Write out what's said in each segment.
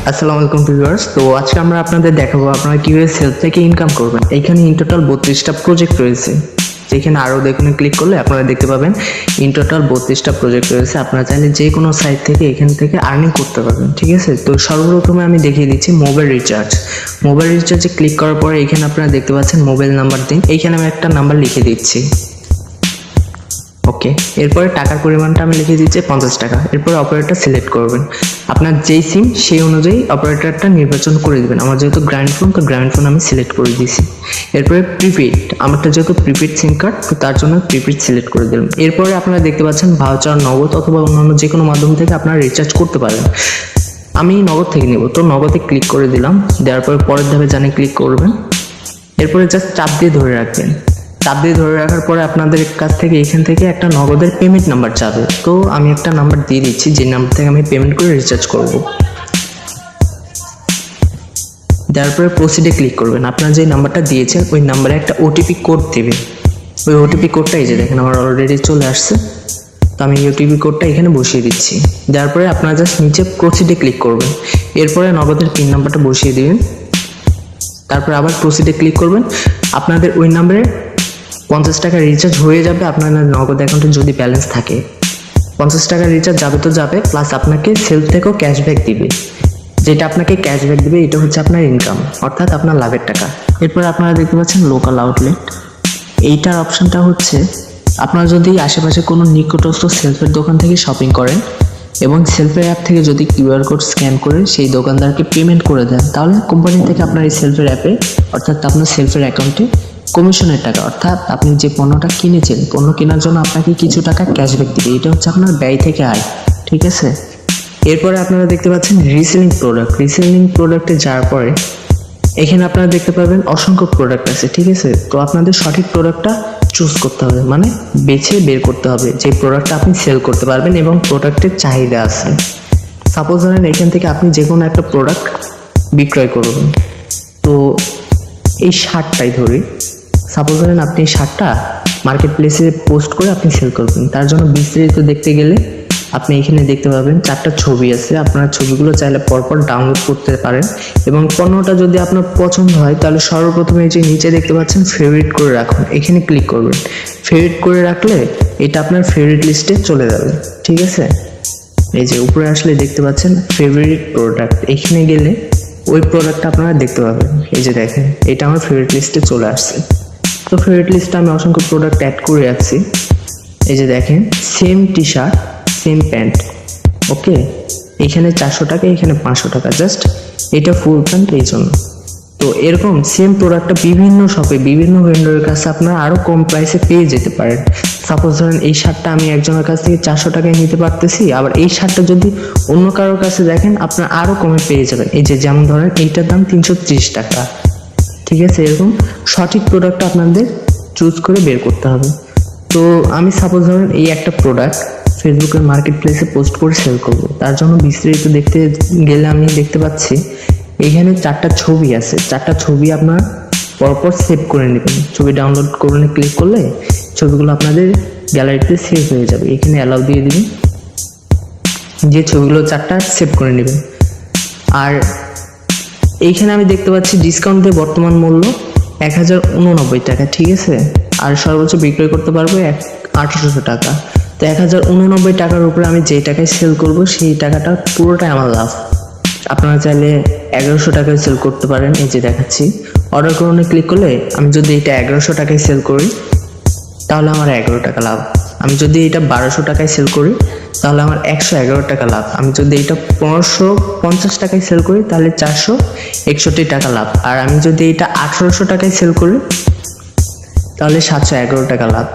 আসসালামু আলাইকুম ভিউয়ার্স। তো আজকে আমরা আপনাদের দেখাবো আপনারা কিভাবে সেলফ থেকে ইনকাম করবেন। এখানে ইন টোটাল 32টা প্রজেক্ট রয়েছে। যেখানে আরও দেখুন ক্লিক করলে আপনারা দেখতে পাবেন ইন টোটাল 32টা প্রজেক্ট রয়েছে। আপনারা চাইলে যে কোনো সাইট থেকে এখান থেকে আর্নিং করতে পারবেন, ঠিক আছে। তো সর্বপ্রথমে আমি দেখিয়ে দিচ্ছি মোবাইল রিচার্জ। মোবাইল রিচার্জে ক্লিক করার পরে এখানে আপনারা দেখতে পাচ্ছেন মোবাইল নাম্বার দিন। এইখানে আমি একটা নাম্বার লিখে দিচ্ছি, ওকে। এরপরে টাকার পরিমাণটা আমি লিখে দিচ্ছি 50 টাকা। এরপরে অপারেটর সিলেক্ট করবেন, আপনার যেই সিম সেই অনুযায়ী অপারেটরটা নির্বাচন করে দেবেন। আমার যেহেতু গ্র্যান্ড ফোন, তো গ্র্যান্ড ফোন আমি সিলেক্ট করে দিয়েছি। এরপরে প্রিপেড, আমারটা যেহেতু প্রিপেড সিম কার্ড, তো তার জন্য প্রিপেড সিলেক্ট করে দিলাম। এরপরে আপনারা দেখতে পাচ্ছেন ভাউচার, নগদ অথবা অন্যান্য যে কোনো মাধ্যম থেকে আপনারা রিচার্জ করতে পারেন। আমি নগদ থেকে নেব, তো নগদে ক্লিক করে দিলাম। দেওয়ার পরে পরের ধাপে জানে ক্লিক করবেন। এরপরে জাস্ট চাপ দিয়ে ধরে রাখবেন। চাপ দিয়ে ধরে রাখার পরে আপনাদের কাছ থেকে এখান থেকে একটা নগদের পেমেন্ট নাম্বার চাবে। তো আমি একটা নাম্বার দিয়ে দিচ্ছি, যে নাম্বার থেকে আমি পেমেন্ট করে রিচার্জ করব। দেওয়ার পরে প্রসিডে ক্লিক করবেন। আপনার যে নাম্বারটা দিয়েছেন ওই নাম্বারে একটা ওটিপি কোড দেবে। ওই ওটিপি কোডটা এই যে দেখেন আমার অলরেডি চলে আসছে। তো আমি ওটিপি কোডটা এখানে বসিয়ে দিচ্ছি। দেওয়ার পরে আপনারা জাস্ট নিচে প্রসিডে ক্লিক করবেন। এরপরে নগদের পিন নাম্বারটা বসিয়ে দিবেন। তারপর আবার প্রসিডে ক্লিক করবেন। আপনাদের ওই নাম্বারে 50 টাকা রিচার্জ হয়ে যাবে। আপনার নগদ অ্যাকাউন্টে যদি ব্যালেন্স থাকে 50 টাকা রিচার্জ যাবে তো যাবে, প্লাস আপনাকে সেলফ থেকেও ক্যাশব্যাক দিবে। যেটা আপনাকে ক্যাশব্যাক দিবে এটা হচ্ছে আপনার ইনকাম, অর্থাৎ আপনার লাভের টাকা। এরপর আপনারা দেখতে পাচ্ছেন লোকাল আউটলেট। এইটার অপশনটা হচ্ছে আপনারা যদি আশেপাশে কোনো নিকটস্থ সেলফের দোকান থেকে শপিং করেন এবং সেলফের অ্যাপ থেকে যদি কিউআর কোড স্ক্যান করে সেই দোকানদারকে পেমেন্ট করে দেন, তাহলে কোম্পানি থেকে আপনার এই সেলফের অ্যাপে, অর্থাৎ আপনার সেলফের অ্যাকাউন্টে কমিশনের টাকা, অর্থাৎ আপনি যে পণ্যটা কিনেছেন, পণ্য কেনার জন্য আপনাকে কিছু টাকা ক্যাশব্যাক দিবে। এটা হচ্ছে আপনার ব্যয় থেকে আয়, ঠিক আছে। এরপরে আপনারা দেখতে পাচ্ছেন রিসেলিং প্রোডাক্ট। রিসেলিং প্রোডাক্টে যাওয়ার পরে এখানে আপনারা দেখতে পাবেন অসংখ্য প্রোডাক্ট আছে, ঠিক আছে। তো আপনাদের সঠিক প্রোডাক্টটা চুজ করতে হবে, মানে বেছে বের করতে হবে যে প্রোডাক্টটা আপনি সেল করতে পারবেন এবং প্রোডাক্টের চাহিদা আছে। সাপোজ ধরেন এখান থেকে আপনি যে কোনো একটা প্রোডাক্ট বিক্রয় করবেন। তো এই শার্টটাই ধরি, সাপোজ ধরেন আপনি এই শার্টটা মার্কেট প্লেসে পোস্ট করে আপনি সেল করবেন। তার জন্য বিস্তারিত দেখতে গেলে আপনি এখানে দেখতে পাবেন 4টা ছবি আছে। আপনার ছবিগুলো চাইলে পরপর ডাউনলোড করতে পারেন এবং পণ্যটা যদি আপনার পছন্দ হয় তাহলে সর্বপ্রথমে এই যে নিচে দেখতে পাচ্ছেন ফেভারিট করে রাখুন, এখানে ক্লিক করবেন। ফেভারিট করে রাখলে এটা আপনার ফেভারিট লিস্টে চলে যাবে, ঠিক আছে। এই যে উপরে আসলে দেখতে পাচ্ছেন ফেভারিট প্রোডাক্ট, এখানে গেলে ওই প্রোডাক্টটা আপনারা দেখতে পাবেন। এই যে দেখেন এটা আমার ফেভারিট লিস্টে চলে আসছে। তো ফেভারিট লিস্টে আমি অসংখ্য প্রোডাক্ট অ্যাড করে রাখছি। এই যে দেখেন same T shirt, same pant, okay. এখানে 400 টাকা, এখানে 500 টাকা, জাস্ট এটা ফুল প্যান্ট এই জন্য। তো এরকম সেম প্রোডাক্টটা বিভিন্ন শপে বিভিন্ন ভেন্ডরের কাছে আপনারা আরো কম প্রাইসে পেয়ে যেতে পারেন। সাপোজ ধরেন এই শার্টটা আমি একজনের কাছ থেকে 400 টাকায় নিতে পারতেছি, আবার এই শার্টটা যদি অন্য কারোর কাছে দেখেন আপনারা আরো কমে পেয়ে যাবেন। এই যে যেমন ধরেন এইটার দাম 330 টাকা, ঠিক আছে। এরকম সঠিক প্রোডাক্টটা আপনাদের চুজ করে বের করতে হবে। তো আমি সাপোজ ধরেন এই একটা প্রোডাক্ট ফেসবুকের মার্কেট প্লেসে পোস্ট করে সেল করব। তার জন্য বিস্তারিত দেখতে গেলে আমি দেখতে পাচ্ছি এখানে 4টা ছবি আছে। 4টা ছবি আপনার পরপর সেভ করে নেবেন। ছবি ডাউনলোড করে ক্লিক করলে ছবিগুলো আপনাদের গ্যালারিতে সেভ হয়ে যাবে। এখানে অ্যালাউ দিয়ে দিবেন, যে ছবিগুলো 4টা সেভ করে নেবেন। আর এইখানে আমি দেখতে পাচ্ছি ডিসকাউন্ট দিয়ে বর্তমান মূল্য 1089 টাকা, ঠিক আছে। আর সর্বোচ্চ বিক্রয় করতে পারবো 1800 টাকা। তো 1089 টাকার উপরে আমি যে টাকায় সেল করব সেই টাকাটা পুরোটাই আমার লাভ। আপনারা চাইলে 1100 টাকায় সেল করতে পারেন। এই যে দেখাচ্ছি অর্ডার করুনে ক্লিক করলে আমি যদি এটা 1100 টাকায় সেল করি তাহলে আমার 11 টাকা লাভ। আমি যদি এটা 1200 টাকায় সেল করি তাহলে আমার 111 টাকা লাভ। আমি যদি এটা 1550 টাকায় সেল করি তাহলে 461 টাকা লাভ। আর আমি যদি এটা 1800 টাকায় সেল করি তাহলে 711 টাকা লাভ।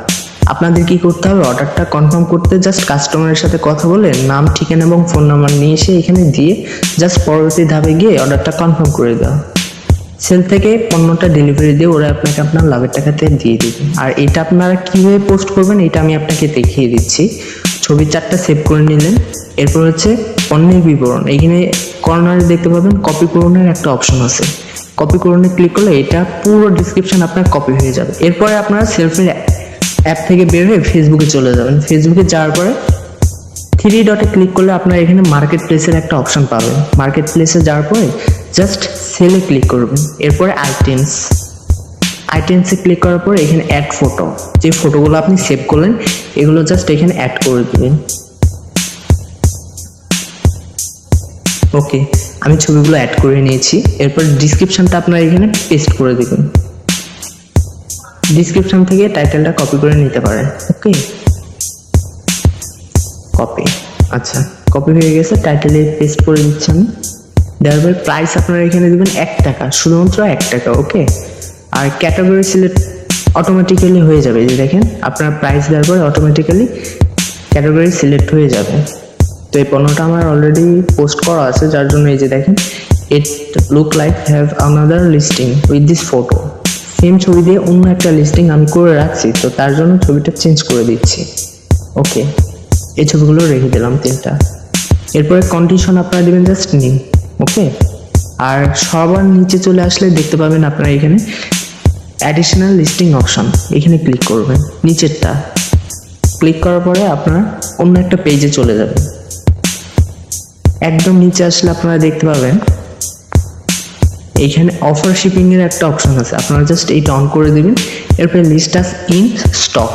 আপনাদের কি করতে হবে, অর্ডারটা কনফার্ম করতে জাস্ট কাস্টমারের সাথে কথা বলে নাম, ঠিকানা এবং ফোন নাম্বার নিয়ে এসে এখানে দিয়ে জাস্ট পরবর্তী ধাপে গিয়ে অর্ডারটা কনফার্ম করে দেওয়া। সেল থেকে পণ্যটা ডেলিভারি দিয়ে ওরা আপনাকে আপনার লাভের টাকাতে দিয়ে দেবে। আর এটা আপনারা কিভাবে পোস্ট করবেন এটা আমি আপনাকে দেখিয়ে দিচ্ছি। ছবি 4টা সেভ করে নিলেন। এরপর হচ্ছে পণ্যের বিবরণ, এখানে কর্নারে দেখতে পাবেন কপি পূরণের একটা অপশন আছে। কপি পূরণে ক্লিক করলে এটা পুরো ডিসক্রিপশন আপনার কপি হয়ে যাবে। এরপরে আপনারা সেলফের অ্যাপ থেকে বের হয়ে ফেসবুকে চলে যাবেন। ফেসবুকে যাওয়ার পরে থ্রি ডটে ক্লিক করলে আপনারা এখানে মার্কেট প্লেসের একটা অপশন পাবেন। মার্কেট প্লেসে যাওয়ার পরে জাস্ট সেলে ক্লিক করবেন, এরপরে আইটেমসে ক্লিক করার পরে এখানে অ্যাড ফটো, যে ফটোগুলো আপনি সেভ করলেন এগুলো জাস্ট এখানে অ্যাড করে দিবেন। ওকে, আমি ছবিগুলো অ্যাড করে নিয়েছি। এরপর ডিসক্রিপশনটা আপনারা এখানে পেস্ট করে দিবেন। ডিসক্রিপশন থেকে টাইটেলটা কপি করে নিতে পারেন। ওকে, কপি, আচ্ছা কপি হয়ে গেছে, টাইটেলে পেস্ট করে দিচ্ছি আমি। দেওয়ার পরে প্রাইস আপনারা এখানে দিবেন 1 টাকা, শুধুমাত্র 1 টাকা। ওকে, আর ক্যাটাগরি সিলেক্ট অটোমেটিক্যালি হয়ে যাবে। এই যে দেখেন, আপনার প্রাইস দেওয়ার পরে অটোমেটিক্যালি ক্যাটাগরি সিলেক্ট হয়ে যাবে। তো এই পণ্যটা আমার অলরেডি পোস্ট করা আছে, যার জন্য এই যে দেখেন, ইট look like have another listing with this photo. Same ছবি দিয়ে অন্য একটা লিস্টিং আমি করে রাখছি, তো তার জন্য ছবিটা চেঞ্জ করে দিচ্ছি। ওকে, এই ছবিগুলো রেখে দিলাম 3টা। এরপরে কন্ডিশন আপনারা দিবেন জাস্ট নিউ। ওকে, আর সবার নিচে চলে আসলে দেখতে পাবেন আপনারা এখানে অ্যাডিশনাল লিস্টিং অপশন, এখানে ক্লিক করবেন। নিচেরটা ক্লিক করার পরে আপনারা অন্য একটা পেজে চলে যাবেন। একদম নিচে আসলে আপনারা দেখতে পাবেন এইখানে অফার শিপিং এর একটা অপশন আছে, আপনারা জাস্ট এইটা অন করে দিবেন। এরপরে লিস্ট আস ইন স্টক,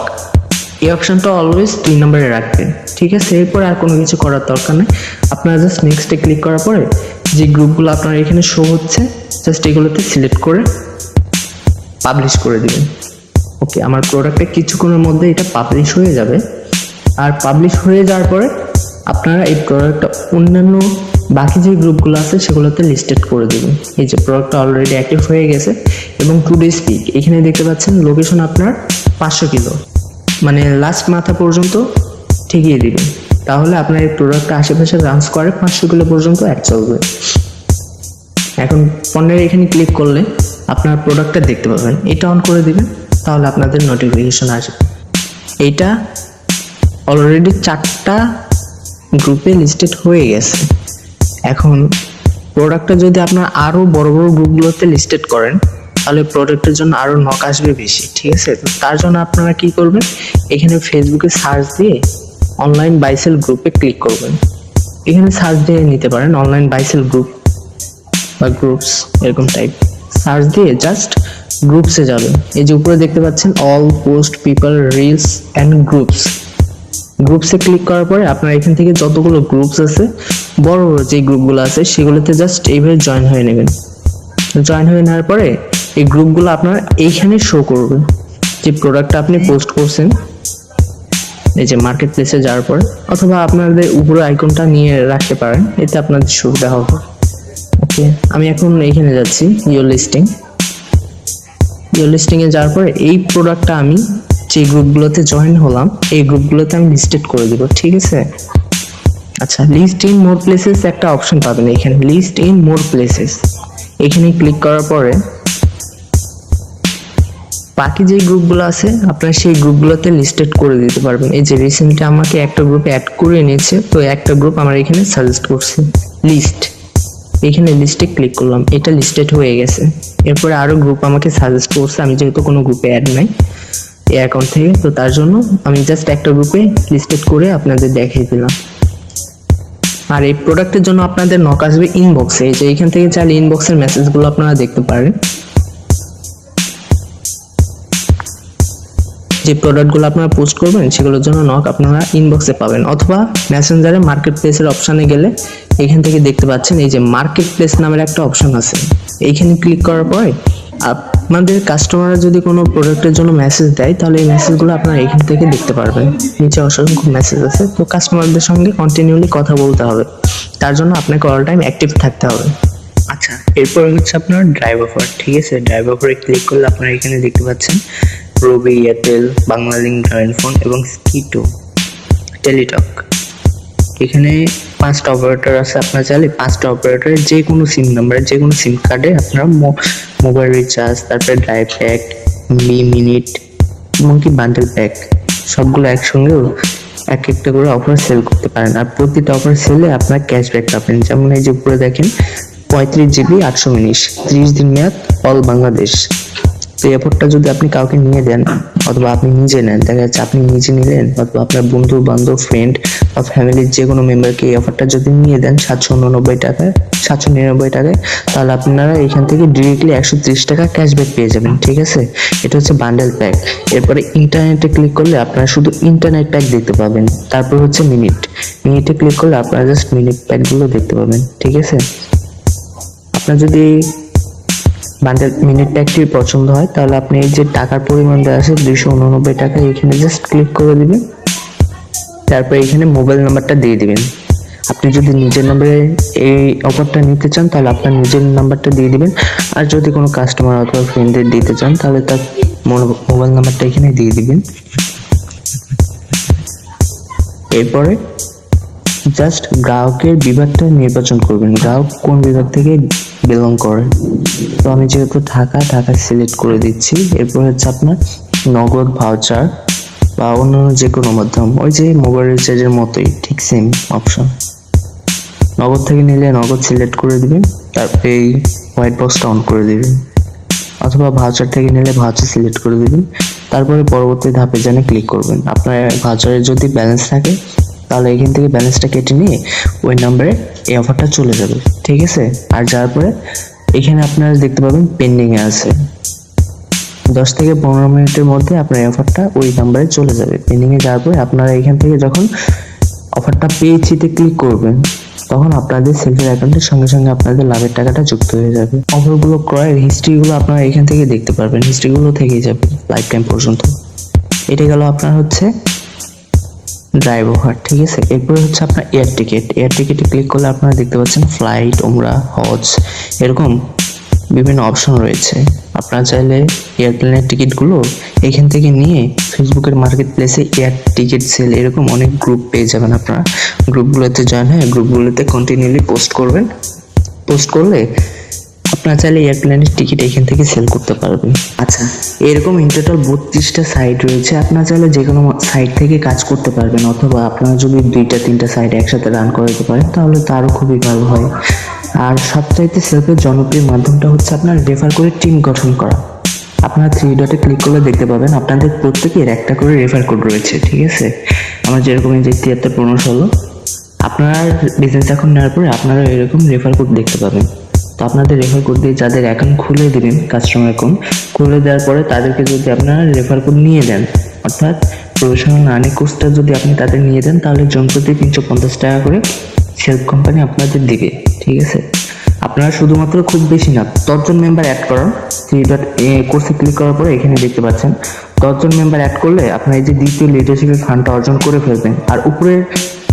এই অপশনটা অলওয়েজ 2 নম্বরে রাখবেন। ঠিক আছে, এরপর আর কোনো কিছু করার দরকার নেই। আপনারা জাস্ট নেক্সটে ক্লিক করার পরে যে গ্রুপগুলো আপনার এখানে শো হচ্ছে জাস্ট এগুলোতে সিলেক্ট করে পাবলিশ করে দিবেন। ওকে, আমার প্রোডাক্টে কিছুক্ষণের মধ্যে এটা পাবলিশ হয়ে যাবে। আর পাবলিশ হয়ে যাওয়ার পরে আপনারা এই প্রোডাক্টটা অন্যান্য বাকি যে গ্রুপগুলো আছে সেগুলোতে লিস্টেড করে দিবেন। এই যে প্রোডাক্টটা অলরেডি অ্যাক্টিভ হয়ে গেছে এবং টুডেজ পিক এখানে দেখতে পাচ্ছেন, লোকেশন আপনার 500 কিলো, মানে লাস্ট মাথা পর্যন্ত ঠেকিয়ে দিবেন। তাহলে আপনার এই প্রোডাক্টটা আশেপাশে রান্স করে 500 কিলো পর্যন্ত অ্যাড চলবে। এখন পণ্যের এখানে ক্লিক করলে আপনার প্রোডাক্টটা দেখতে পাবেন, এটা অন করে দিবেন, তাহলে আপনাদের নোটিফিকেশন আসবে। এইটা অলরেডি 4টা গ্রুপে লিস্টেড হয়ে গেছে। এখন প্রোডাক্টটা যদি আপনার আরো বড় বড় গ্রুপগুলোতে লিস্টেড করেন তাহলে প্রোডাক্টের জন্য আরো নক আসবে বেশি। ঠিক আছে, তো তার জন্য আপনারা কি করবেন, এখানে ফেসবুকে সার্চ দিয়ে অনলাইন বাইসেল গ্রুপে ক্লিক করবেন। এখানে সার্চ দিয়ে নিতে পারেন অনলাইন বাইসেল গ্রুপ বা গ্রুপস, এরকম টাইপ সার্চ দিয়ে জাস্ট গ্রুপসে যাবেন। এই যে উপরে দেখতে পাচ্ছেন all post people reels and গ্রুপসে ক্লিক করার পরে আপনার এখান থেকে যতগুলো গ্রুপস আছে, বড় বড় যে গ্রুপগুলো আছে সেগুলোতে জাস্ট এইভাবে জয়েন হয়ে নেবেন। জয়েন হয়ে নেওয়ার পরে এই গ্রুপগুলো আপনার এইখানে শো করবে যে প্রোডাক্টটা আপনি পোস্ট করছেন। এই যে মার্কেট প্লেসে যাওয়ার পরে, অথবা আপনাদের উপরে আইকনটা নিয়ে রাখতে পারেন, এতে আপনাদের সুবিধা হবে। ওকে, আমি এখন এইখানে যাচ্ছি ইয়োর লিস্টিংয়ে যাওয়ার পরে এই প্রোডাক্টটা আমি যে গ্রুপগুলোতে জয়েন হলাম এই গ্রুপগুলোতে আমি লিস্টেড করে দিব। ঠিক আছে, আচ্ছা, লিস্ট ইন মোর প্লেসেস একটা অপশন পাবেন এখানে, লিস্ট ইন মোর প্লেসেস, এখানে ক্লিক করার পরে বাকি যে গ্রুপগুলো আছে আপনারা সেই গ্রুপগুলোতে লিস্টেড করে দিতে পারবেন। এই যে রিসেন্টলি আমাকে একটা গ্রুপে অ্যাড করে নিয়েছে, তো একটা গ্রুপ আমার এখানে সাজেস্ট করছে লিস্ট, এখানে লিস্টে ক্লিক করলাম, এটা লিস্টেড হয়ে গেছে। এরপরে আরো গ্রুপ আমাকে সাজেস্ট করছে, আমি যেহেতু কোনো গ্রুপে অ্যাড নাই এই অ্যাকাউন্ট থেকে, তো তার জন্য আমি জাস্ট একটা গ্রুপে লিস্টেড করে আপনাদের দেখিয়ে দিলাম। আর এই প্রোডাক্টের জন্য আপনাদের নক আসবে ইনবক্সে, এই যে এখান থেকে চাইলে ইনবক্সের মেসেজগুলো আপনারা দেখতে পারেন। যে প্রোডাক্টগুলো আপনারা পোস্ট করবেন সেগুলোর জন্য নক আপনারা ইনবক্সে পাবেন, অথবা মেসেঞ্জারে মার্কেট প্লেসের অপশানে গেলে এখান থেকে দেখতে পাচ্ছেন এই যে মার্কেট প্লেস নামের একটা অপশন আছে, এইখানে ক্লিক করার পরে আপনাদের কাস্টমাররা যদি কোনো প্রোডাক্টের জন্য মেসেজ দেয় তাহলে এই মেসেজগুলো আপনারা এখান থেকে দেখতে পারবেন। নিচে অসংখ্য মেসেজ আছে, তো কাস্টমারদের সঙ্গে কন্টিনিউলি কথা বলতে হবে, তার জন্য আপনাকে অল টাইম অ্যাক্টিভ থাকতে হবে। আচ্ছা, এরপর হচ্ছে আপনার ড্রাইভ অফার। ঠিক আছে, ড্রাইভ অফারে ক্লিক করলে আপনারা এখানে দেখতে পাচ্ছেন রবি, এয়ারটেল, বাংলালিংক, জয়েন্টফোন এবং স্কিটো, টেলিটক। এখানে 5টা অপারেটর আছে, আপনারা চাইলে 5টা অপারেটরের যে কোনো সিম নাম্বারে, যে কোনো সিম কার্ডে আপনারা মোবাইল রিচার্জ, তারপরে ড্রাইভ প্যাক, মিনিট এমনকি বান্ডেল প্যাক সবগুলো একসঙ্গে এক একটা করে অফার সেল করতে পারেন। আর প্রতিটা অফার সেলে আপনারা ক্যাশব্যাক পাবেন। যেমন এই যে উপরে দেখেন 35 GB 800 মিনিট, 30 দিন মেয়াদ, অল বাংলাদেশ। তো এই অফারটা যদি আপনি কাউকে নিয়ে দেন অথবা আপনি নিজে নেন, দেখা যাচ্ছে আপনি নিজে নিলেন অথবা আপনার বন্ধু বান্ধব ফ্রেন্ড বা ফ্যামিলির যে কোনো মেম্বারকে এই অফারটা যদি নিয়ে দেন 799 টাকায়, তাহলে আপনারা এখান থেকে ডিরেক্টলি 130 টাকা ক্যাশব্যাক পেয়ে যাবেন। ঠিক আছে, এটা হচ্ছে বান্ডেল প্যাক। এরপরে ইন্টারনেটে ক্লিক করলে আপনারা শুধু ইন্টারনেট প্যাক দেখতে পাবেন। তারপর হচ্ছে মিনিটে ক্লিক করলে আপনারা জাস্ট মিনিট প্যাকগুলো দেখতে পাবেন। ঠিক আছে, আপনার যদি বান্ডেল মিনিট প্যাকটি পছন্দ হয় তাহলে আপনি এই যে টাকার পরিমাণ দেওয়া আছে 289 টাকা, এখানে জাস্ট ক্লিক করে দিবেন। তারপর এখানে মোবাইল নাম্বারটা দিয়ে দিবেন। আপনি যদি নিজের নাম্বারে এই অফারটা নিতে চান তাহলে আপনার নিজের নাম্বারটা দিয়ে দিবেন, আর যদি কোনো কাস্টমার অথবা ফ্রেন্ডদের দিতে চান তাহলে তার মোবাইল নাম্বারটা এখানে দিয়ে দিবেন। এরপরে জাস্ট গ্রাহকের বিভাগটা নির্বাচন করবেন, গ্রাহক কোন বিভাগ থেকে বিলং করে। তো আমি যেহেতু ঢাকা সিলেক্ট করে দিচ্ছি। এরপর হচ্ছে আপনার নগদ, ভাউচার বা অন্যান্য যে কোনো মাধ্যম, ওই যে মোবাইল রিচার্জের মতোই ঠিক সেম অপশন। নগদ থেকে নিলে নগদ সিলেক্ট করে দিবেন, তারপরে এই হোয়াইট বক্সটা অন করে দিবেন, অথবা ভাউচার থেকে নিলে ভাউচার সিলেক্ট করে দিবেন। তারপরে পরবর্তী ধাপে যেন ক্লিক করবেন। আপনার ভাউচারে যদি ব্যালেন্স থাকে তাহলে এখান থেকে ব্যালেন্সটা কেটে নিয়ে ওই নাম্বারে এই অফারটা চলে যাবে। ঠিক আছে, আর যাওয়ার পরে এখানে আপনারা দেখতে পাবেন পেন্ডিং এ আছে, 10 থেকে 15 মিনিটের মধ্যে আপনার এই অফারটা ওই নাম্বারে চলে যাবে। পেন্ডিং এ যাওয়ার পরে আপনারা এখান থেকে যখন অফারটা পেয়েছিতে ক্লিক করবেন তখন আপনাদের সেলফের অ্যাকাউন্টের সঙ্গে সঙ্গে আপনাদের লাভের টাকাটা যুক্ত হয়ে যাবে। অফারগুলো ক্রয়ের হিস্ট্রিগুলো আপনারা এখান থেকে দেখতে পারবেন, হিস্ট্রিগুলো থেকেই যাবে লাইফ টাইম পর্যন্ত। এটা গেল আপনার হচ্ছে ড্রাইভ অফার। ঠিক আছে, এরপরে হচ্ছে আপনার এয়ার টিকেটে ক্লিক করলে আপনারা দেখতে পাচ্ছেন ফ্লাইট, উমরা, হজ এরকম বিভিন্ন অপশন রয়েছে। আপনারা চাইলে এয়ারপ্লেনের টিকিটগুলো এখান থেকে নিয়ে ফেসবুকের মার্কেট প্লেসে এয়ার টিকিট সেল এরকম অনেক গ্রুপ পেয়ে যাবেন। আপনারা গ্রুপগুলোতে জয়েন হয়ে গ্রুপগুলোতে কন্টিনিউলি পোস্ট করবেন। পোস্ট করলে আপনারা চাইলে এয়ারপ্লেনের টিকিট এখান থেকে সেল করতে পারবেন। আচ্ছা, এরকম ইন টোটাল 32টা সাইট রয়েছে। আপনারা চাইলে যে কোনো সাইট থেকে কাজ করতে পারবেন, অথবা আপনারা যদি 2-3টা সাইট একসাথে রান করাতে পারেন তাহলে তো আরও খুবই ভালো হয়। আর সবচাইতে সেলফের জনপ্রিয় মাধ্যমটা হচ্ছে আপনার রেফার করে টিম গঠন করা। আপনারা 3 ডটে ক্লিক করলে দেখতে পাবেন আপনাদের প্রত্যেকের একটা করে রেফার কোড রয়েছে। ঠিক আছে, আমার যেরকম এই যে 731516, আপনার বিজনেস অ্যাকাউন্ট নেওয়ার পরে আপনারা এরকম রেফার কোড দেখতে পাবেন। তো আপনাদের রেফার কোড দিয়ে যাদের অ্যাকাউন্ট খুলে দিবেন, কাস্টমার অ্যাকাউন্ট খুলে দেওয়ার পরে তাদেরকে যদি আপনারা রেফার কোড নিয়ে দেন, অর্থাৎ প্রফেশনাল আর্নিং কোর্সটা যদি আপনি তাদের নিয়ে দেন তাহলে জন প্রতি 350 টাকা করে সেলফ কোম্পানি আপনাদের দিবে। ঠিক আছে, আপনারা শুধুমাত্র খুব বেশি না 10 জন মেম্বার অ্যাড করান। 3 ডট কোর্সে ক্লিক করার পরে এখানে দেখতে পাচ্ছেন 10 জন মেম্বার অ্যাড করলে আপনারা এই যে দ্বিতীয় লিডারশিপের ফান্ডটা অর্জন করে ফেলবেন। আর উপরের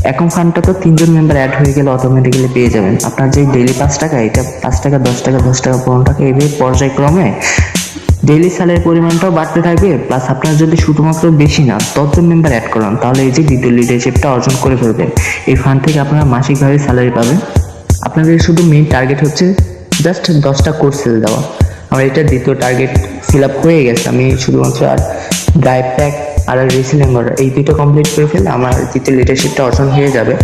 অ্যাকাউন্ট ফান্ডটা তো 3 জন মেম্বার অ্যাড হয়ে গেলে অটোমেটিক্যালি পেয়ে যাবেন। আপনার যে ডেইলি 5 টাকা, এটা 5 টাকা, 10 টাকা, 10 টাকা, 15 টাকা এইভাবে পর্যায়ক্রমে ডেইলি স্যালারির পরিমাণটাও বাড়তে থাকবে। প্লাস আপনারা যদি শুধুমাত্র বেশি না 10 জন মেম্বার অ্যাড করান তাহলে এই যে দ্বিতীয় লিডারশিপটা অর্জন করে ফেলবেন। এই ফান্ড থেকে আপনারা মাসিকভাবে স্যালারি পাবেন। আপনাদের শুধু মেইন টার্গেট হচ্ছে জাস্ট 10টা কোর্স সেল দেওয়া। আমার এটা দ্বিতীয় টার্গেট ফিল আপ হয়ে গেছে। আমি শুধুমাত্র আর ড্রাইভ প্যাক আর রিসেলিং অর্ডার এই দুটো কমপ্লিট করে ফেলে আমার দ্বিতীয় লিডারশিপটা অর্জন হয়ে যাবে।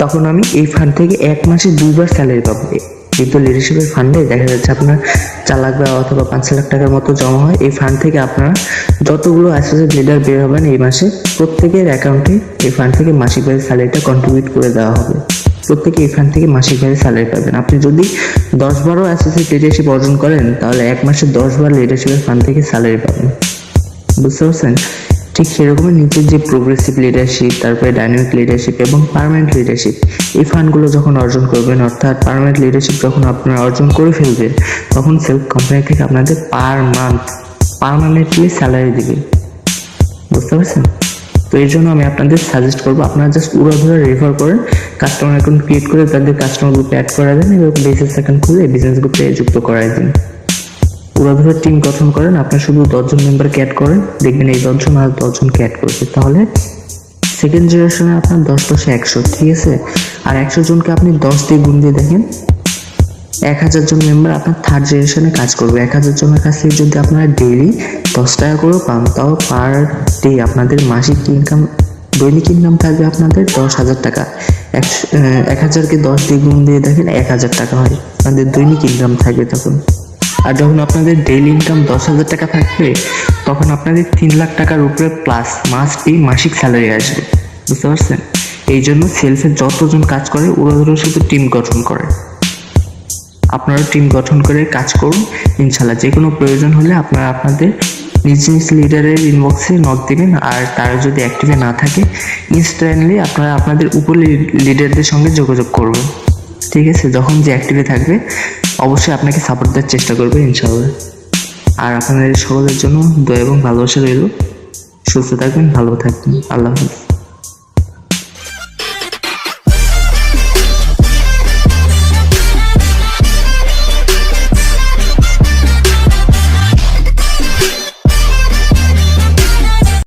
তখন আমি এই ফান্ড থেকে 1 মাসে 2বার স্যালারি পাবো। দ্বিতীয় লিডারশিপের ফান্ডে দেখা যাচ্ছে আপনার 4 লাখ বা অথবা 5 লাখ টাকার মতো জমা হয়। এই ফান্ড থেকে আপনারা যতগুলো অ্যাসোসিয়েট লিডার বের হবেন এই মাসে প্রত্যেকের অ্যাকাউন্টে এই ফান্ড থেকে মাসিকভাবে স্যালারিটা কন্ট্রিবিউট করে দেওয়া হবে। প্রত্যেকে এই ফান্ড থেকে মাসিকভাবে স্যালারি পাবেন। আপনি যদি 10বারও অ্যাসোসিয়েট লিডারশিপ অর্জন করেন তাহলে 1 মাসে 10 বার লিডারশিপের ফান্ড থেকে স্যালারি পাবেন। বুঝতে পারছেন? ঠিক সেরকমই নিচের যে প্রোগ্রেসিভ লিডারশিপ, তারপরে ডাইনামিক লিডারশিপ এবং পার্মানেন্ট লিডারশিপ, এই ফান্ডগুলো যখন অর্জন করবেন, অর্থাৎ পার্মানেন্ট লিডারশিপ যখন আপনারা অর্জন করে ফেলবেন তখন সেলফ কোম্পানি থেকে আপনাদের পার মান্থ পার্মানেন্টলি স্যালারি দিবে। বুঝতে পারছেন? তো এই জন্য আমি আপনাদের সাজেস্ট করবো আপনারা জাস্ট উড়াধুরা রেফার করেন, কাস্টমার অ্যাকাউন্ট ক্রিয়েট করে তাদের কাস্টমার গ্রুপে অ্যাড করা দেন এবং বিজনেস অ্যাকাউন্ট খুলে বিজনেস গ্রুপে যুক্ত করাই দিন। উড়াধুরা টিম গঠন করেন, আপনার শুধু 10 জন মেম্বারকে অ্যাড করেন, দেখবেন এই 10 জন আর 10 জনকে অ্যাড করবে। তাহলে সেকেন্ড জেনারেশনে আপনার 10 10 100, ঠিক আছে? আর 100 জনকে আপনি 10 দিয়ে গুণ দিয়ে দেখেন 1000 জন মেম্বার আপনার থার্ড জেনারেশনে কাজ করবে। 1000 জনের কাছ থেকে যদি আপনারা ডেইলি 10 টাকা করে পান তাও পার ডে আপনাদের মাসিক ইনকাম, দৈনিক ইনকাম থাকবে আপনাদের 10,000 টাকা। 1000কে 10 দিয়ে গুণ দিয়ে দেখেন 1000 টাকা হয় আপনাদের দৈনিক ইনকাম থাকবে তখন। আর যখন আপনাদের ডেইলি ইনকাম 10,000 টাকা থাকবে, তখন আপনাদের 3 লাখ টাকার উপরে প্লাস মাস্ট বি মাসিক স্যালারি আসবে। বুঝতে পারছেন? এই জন্য সেলসে যতজন কাজ করে ওরা শুধু টিম গঠন করে। আপনারা টিম গঠন করে কাজ করুন, ইনশাল্লাহ যে কোনো প্রয়োজন হলে আপনারা আপনাদের নিজ নিজ লিডারের ইনবক্সে নক দিবেন। আর তারা যদি অ্যাক্টিভে না থাকে, ইনস্ট্যান্টলি আপনারা আপনাদের উপর লিডারদের সঙ্গে যোগাযোগ করবেন। ঠিক আছে? যখন যে অ্যাক্টিভে থাকবে অবশ্যই আপনাকে সাপোর্ট দেওয়ার চেষ্টা করবে ইনশাআল্লাহ। আর আপনাদের সকলের জন্য দয়া এবং ভালোবাসা রইল। সুস্থ থাকবেন, ভালো থাকবেন। আল্লাহ হাফেজ।